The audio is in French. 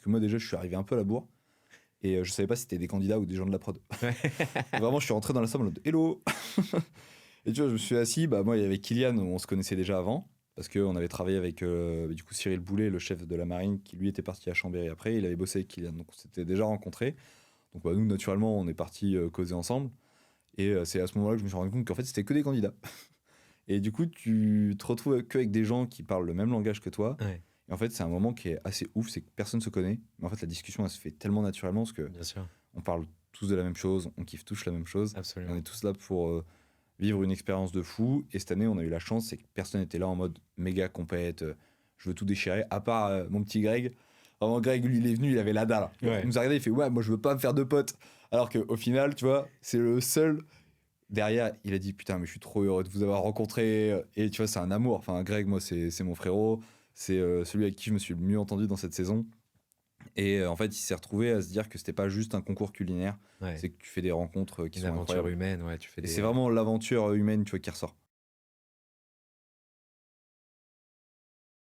que moi déjà je suis arrivé un peu à la bourre et je savais pas si c'était des candidats ou des gens de la prod. Vraiment, je suis rentré dans la salle en mode hello. Et tu vois, je me suis assis, bah moi il y avait Kylian, on se connaissait déjà avant parce qu'on avait travaillé avec du coup Cyril Boulet, le chef de la marine, qui lui était parti à Chambéry après, il avait bossé avec Kylian, donc on s'était déjà rencontrés. Donc bah, nous naturellement on est parti causer ensemble et c'est à ce moment-là que je me suis rendu compte qu'en fait c'était que des candidats. Et du coup tu te retrouves qu'avec des gens qui parlent le même langage que toi. Ouais, Et en fait c'est un moment qui est assez ouf, c'est que personne se connaît, mais en fait la discussion elle se fait tellement naturellement parce que bien sûr, on parle tous de la même chose, on kiffe tous la même chose, et on absolument. est tous là pour vivre une expérience de fou. Et cette année, on a eu la chance, c'est que personne n'était là en mode méga compète, je veux tout déchirer, à part mon petit Greg. Vraiment, Greg, lui, il est venu, il avait la dalle. Ouais. Il nous a regardé, il fait ouais, moi je veux pas me faire de potes. Alors qu'au final, tu vois, c'est le seul. Derrière, il a dit putain, mais je suis trop heureux de vous avoir rencontré. Et tu vois, c'est un amour. Enfin, Greg, moi, c'est mon frérot. C'est celui avec qui je me suis le mieux entendu dans cette saison. Et en fait, il s'est retrouvé à se dire que c'était pas juste un concours culinaire, Ouais. c'est que tu fais des rencontres qui Une sont aventure incroyables. humaine, ouais, tu fais Et des. c'est vraiment l'aventure humaine, tu vois, qui ressort.